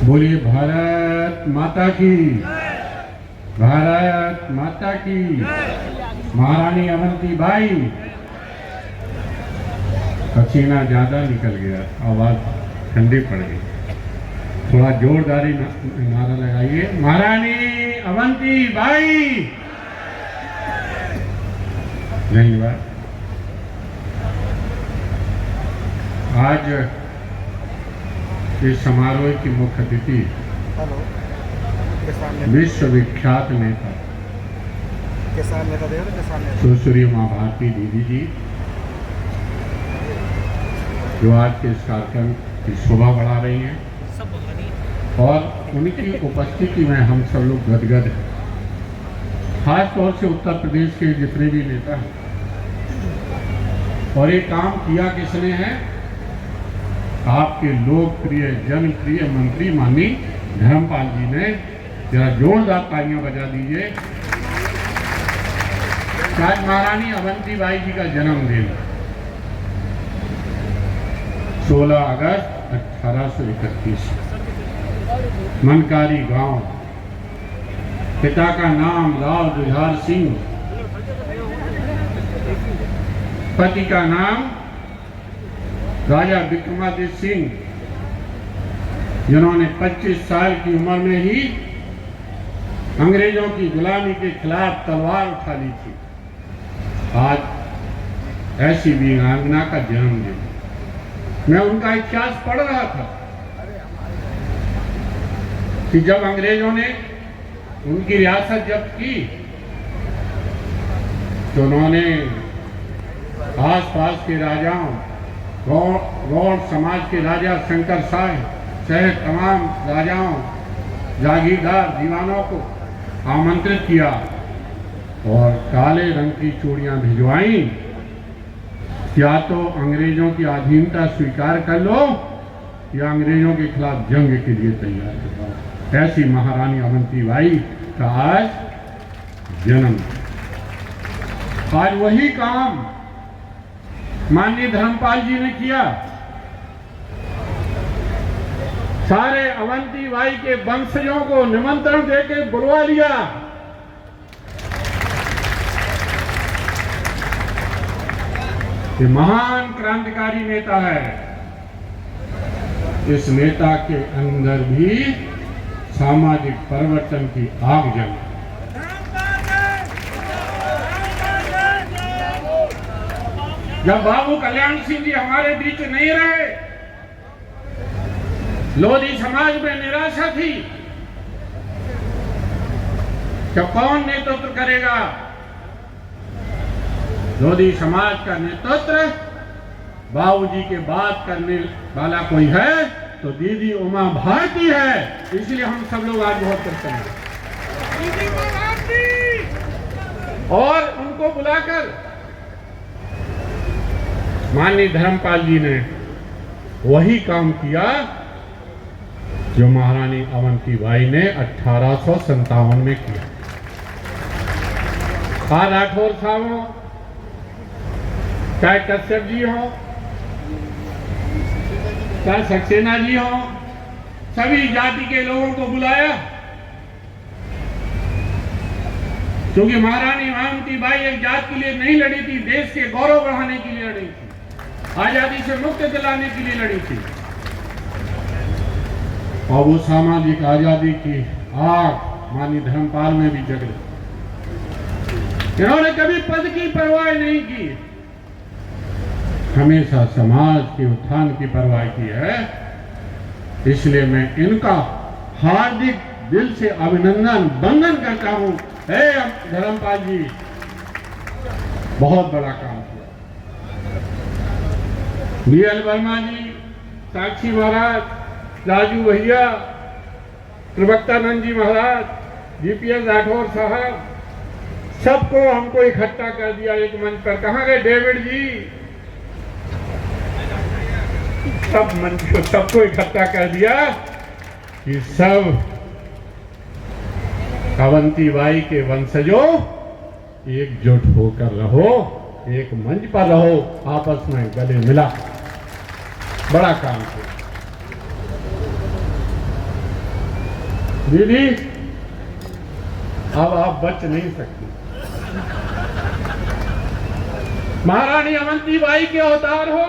बोलिए भारत माता की, भारत माता की। महारानी अवंतीबाई। पसीना ज्यादा निकल गया, आवाज ठंडी पड़ गई। थोड़ा जोरदारी नारा लगाइए, महारानी अवंतीबाई। धन्यवाद। आज इस समारोह की मुख्य अतिथि विश्वविख्यात नेता सुश्री उमा भारती दीदी जी, जो आज के इस कार्यक्रम की शोभा बढ़ा रही हैं, और उनकी उपस्थिति में हम सब लोग गदगद हैं। खास तौर से उत्तर प्रदेश के जितने भी नेता हैं। और ये काम किया किसने है? आपके लोकप्रिय जनप्रिय मंत्री माननीय धर्मपाल जी ने। जरा जोरदार तालियां बजा दीजिए। आज महारानी अवंतीबाई जी का जन्मदिन 16 अगस्त 1831, मनकारी गांव। पिता का नाम राव जुझार सिंह, पति का नाम राजा विक्रमादित्य सिंह, जिन्होंने 25 साल की उम्र में ही अंग्रेजों की गुलामी के खिलाफ तलवार उठा ली थी। आज ऐसी वीरांगना का जन्मदिन। मैं उनका इतिहास पढ़ रहा था कि जब अंग्रेजों ने उनकी रियासत जब्त की तो उन्होंने आसपास के राजाओं, गौड़ समाज के राजा शंकर साय सहित तमाम राजाओं, जागीरदार दीवानों को आमंत्रित किया और काले रंग की चूड़ियां भिजवाई। या तो अंग्रेजों की अधीनता स्वीकार कर लो या अंग्रेजों के खिलाफ जंग के लिए तैयार कर लो। ऐसी महारानी अवंतीबाई का आज जन्म। आज वही काम माननीय धर्मपाल जी ने किया। सारे अवंतीबाई के वंशजों को निमंत्रण देके बुलवा लिया। ये महान क्रांतिकारी नेता है। इस नेता के अंदर भी सामाजिक परिवर्तन की आग जल। जब बाबू कल्याण सिंह जी हमारे बीच नहीं रहे, लोधी समाज में निराशा थी कि कौन नेतृत्व करेगा। लोधी समाज का नेतृत्व बाबूजी के बात करने वाला कोई है तो दीदी उमा भारती है। इसलिए हम सब लोग आज बहुत प्रसन्न हैं और उनको बुलाकर माननीय धर्मपाल जी ने वही काम किया जो महारानी अवंतीबाई ने 1857 में किया। आज राठौर साहब हो, चाहे कश्यप जी हो, चाहे सक्सेना जी हो, सभी जाति के लोगों को बुलाया, क्योंकि महारानी अवंतीबाई एक जात के लिए नहीं लड़ी थी, देश के गौरव बढ़ाने के लिए लड़ी थी, आजादी से मुक्त दिलाने के लिए लड़ी थी। और वो सामाजिक आजादी की आग माननीय धर्मपाल में भी जग रही। इन्होंने कभी पद की परवाह नहीं की, हमेशा समाज के उत्थान की परवाह की है। इसलिए मैं इनका हार्दिक दिल से अभिनंदन वंदन करता हूं। हे धर्मपाल जी, बहुत बड़ा काम किया। बीएल वर्मा जी, साक्षी महाराज, राजू भैया, प्रवक्तानंद जी महाराज, जीपीएस राठौर साहब, सबको हमको इकट्ठा कर दिया एक मंच पर। कहाँ गए डेविड जी? सब मंच को सबको इकट्ठा कर दिया कि सब अवंतीबाई के वंशजों एकजुट होकर रहो, एक मंच पर रहो, आपस में गले मिला। बड़ा काम किया। दीदी अब आप बच नहीं सकती। महारानी अवंतीबाई के अवतार हो।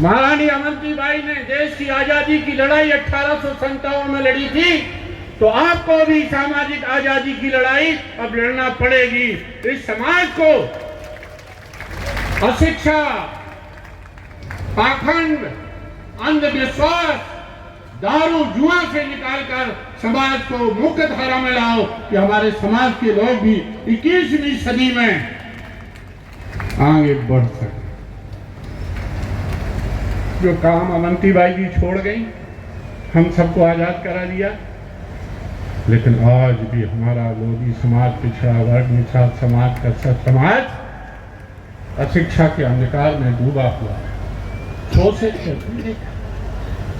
महारानी अवंतीबाई ने देश की आजादी की लड़ाई 1857 में लड़ी थी, तो आपको भी सामाजिक आजादी की लड़ाई अब लड़ना पड़ेगी। इस समाज को अशिक्षा, पाखंड, अंधविश्वास, दारू जुआ से निकालकर समाज को मुख्य धारा में लाओ कि हमारे समाज के लोग भी 21वीं सदी में आगे बढ़ सके। जो काम अवंतीबाई जी छोड़ गई, हम सबको आजाद करा दिया, लेकिन आज भी हमारा लोधी समाज, पिछड़ा वर्ग, निषाद समाज का सब समाज अशिक्षा के अंधकार में डूबा हुआ है, शोषित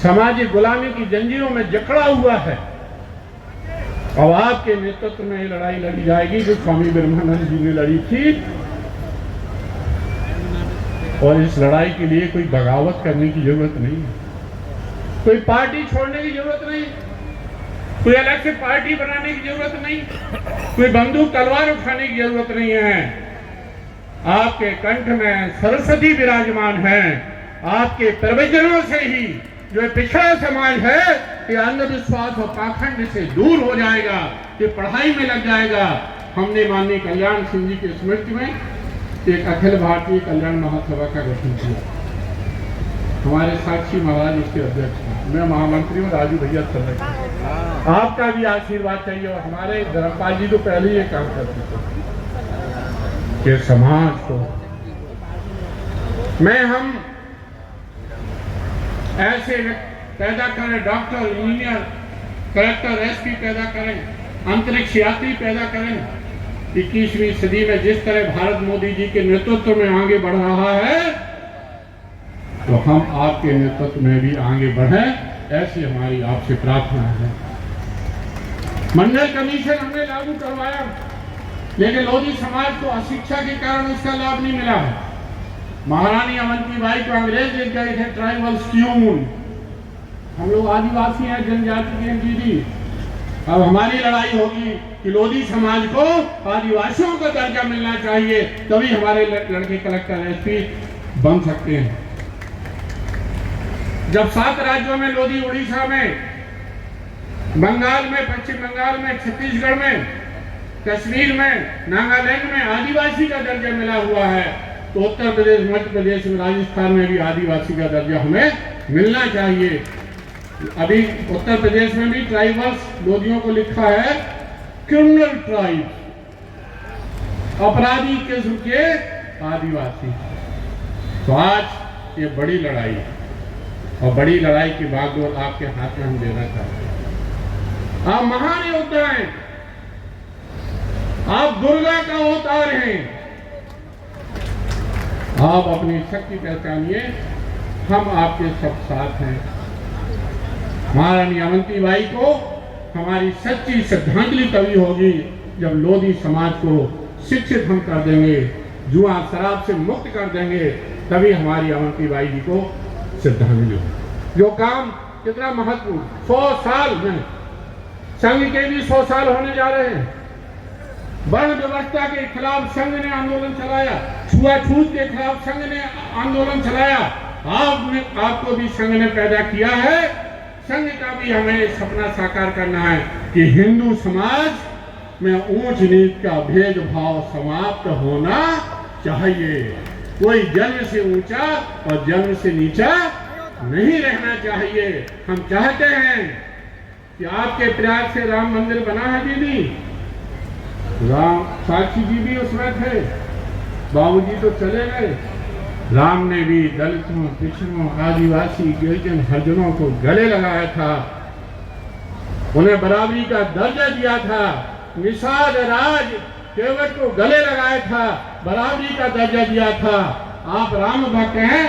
सामाजिक गुलामी की जंजीरों में जकड़ा हुआ है। अब आपके नेतृत्व में ये लड़ाई लड़ी जाएगी जो स्वामी ब्रह्मानंद जी ने लड़ी थी, और इस लड़ाई के लिए कोई बगावत करने की जरूरत नहीं है, कोई पार्टी छोड़ने की जरूरत नहीं, कोई अलग से पार्टी बनाने की जरूरत नहीं, कोई बंदूक तलवार उठाने की जरूरत नहीं है। आपके कंठ में सरस्वती विराजमान है। आपके प्रवचनों से ही जो पिछड़ा समाज है कि अंधविश्वास और पाखंड से दूर हो जाएगा, कि पढ़ाई में लग जाएगा। हमने माननीय कल्याण सिंह जी की स्मृति में एक अखिल भारतीय कल्याण महासभा का गठन किया। हमारे साक्षी महाराज उसके अध्यक्ष हैं, मैं महामंत्री हूँ, राजू भैया चल रहे। आपका भी आशीर्वाद चाहिए। और हमारे धर्मपाल जी तो पहले ही ये काम करते थे कि समाज को हम ऐसे पैदा करें, डॉक्टर, इंजीनियर, कलेक्टर, एसपी पैदा करें, अंतरिक्ष यात्री पैदा करें। 21वीं सदी में जिस तरह भारत मोदी जी के नेतृत्व में आगे बढ़ रहा है, तो हम आपके नेतृत्व में भी आगे बढ़ें, ऐसी हमारी आपसे प्रार्थना है। मंडल कमीशन हमने लागू करवाया, लेकिन लोधी समाज को अशिक्षा के कारण उसका लाभ नहीं मिला है। महारानी अवंतीबाई को अंग्रेज ले गए थे ट्राइबल ट्यून। हम लोग आदिवासी हैं, जनजाति के दीदी। अब हमारी लड़ाई होगी कि लोधी समाज को आदिवासियों का दर्जा मिलना चाहिए, तभी हमारे लड़के कलेक्टर, एसपी बन सकते हैं। जब 7 राज्यों में लोधी, उड़ीसा में, बंगाल में, पश्चिम बंगाल में, छत्तीसगढ़ में, कश्मीर में, नागालैंड में आदिवासी का दर्जा मिला हुआ है, तो उत्तर प्रदेश, मध्य प्रदेश में, राजस्थान में भी आदिवासी का दर्जा हमें मिलना चाहिए। अभी उत्तर प्रदेश में भी ट्राइबल्स लोधियों को लिखा है क्रिमिनल ट्राइब, अपराधी किस्म के आदिवासी। तो आज ये बड़ी लड़ाई है, और बड़ी लड़ाई की बागडोर आपके हाथ में हम देना चाहते हैं। आप महान योद्धा हैं, आप दुर्गा का अवतार हैं। आप अपनी शक्ति पहचानिए, हम आपके सब साथ हैं। महारानी अवंतीबाई को हमारी सच्ची श्रद्धांजलि तभी होगी जब लोधी समाज को शिक्षित हम कर देंगे, जुआ शराब से मुक्त कर देंगे, तभी हमारी अवंतीबाई जी को श्रद्धांजलि होगी। जो काम कितना महत्वपूर्ण, 100 साल में संघ के भी 100 साल होने जा रहे हैं। वर्ण व्यवस्था के खिलाफ संघ ने आंदोलन चलाया, छुआछूत के खिलाफ संघ ने आंदोलन चलाया। आपको भी संघ ने पैदा किया है। संघ का भी हमें सपना साकार करना है कि हिंदू समाज में ऊंच नीच का भेदभाव समाप्त होना चाहिए। कोई जन्म से ऊंचा और जन्म से नीचा नहीं रहना चाहिए। हम चाहते हैं कि आपके प्रयास से राम मंदिर बना है दीदी। राम, साक्षी जी भी उसमें थे, बाबूजी तो चले गए। राम ने भी दलितों, पिछड़ों, आदिवासी, गिरिजन, हरिजनों को गले लगाया था, उन्हें बराबरी का दर्जा दिया था। निषाद राज केवट को गले लगाया था, बराबरी का दर्जा दिया था। आप राम भक्त हैं,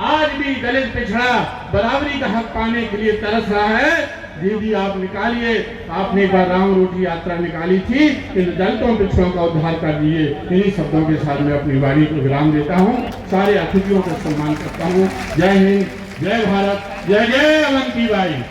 आज भी दलित पिछड़ा बराबरी का हक पाने के लिए तरस रहा है। दीदी आप निकालिए, आपने एक बार राम रोटी यात्रा निकाली थी, इन दलितों पिछड़ों का उद्धार कर दिए। इन्हीं शब्दों के साथ मैं अपनी वाणी को विराम देता हूँ। सारे अतिथियों का सम्मान करता हूँ। जय हिंद, जय भारत, जय जय अवंतीबाई।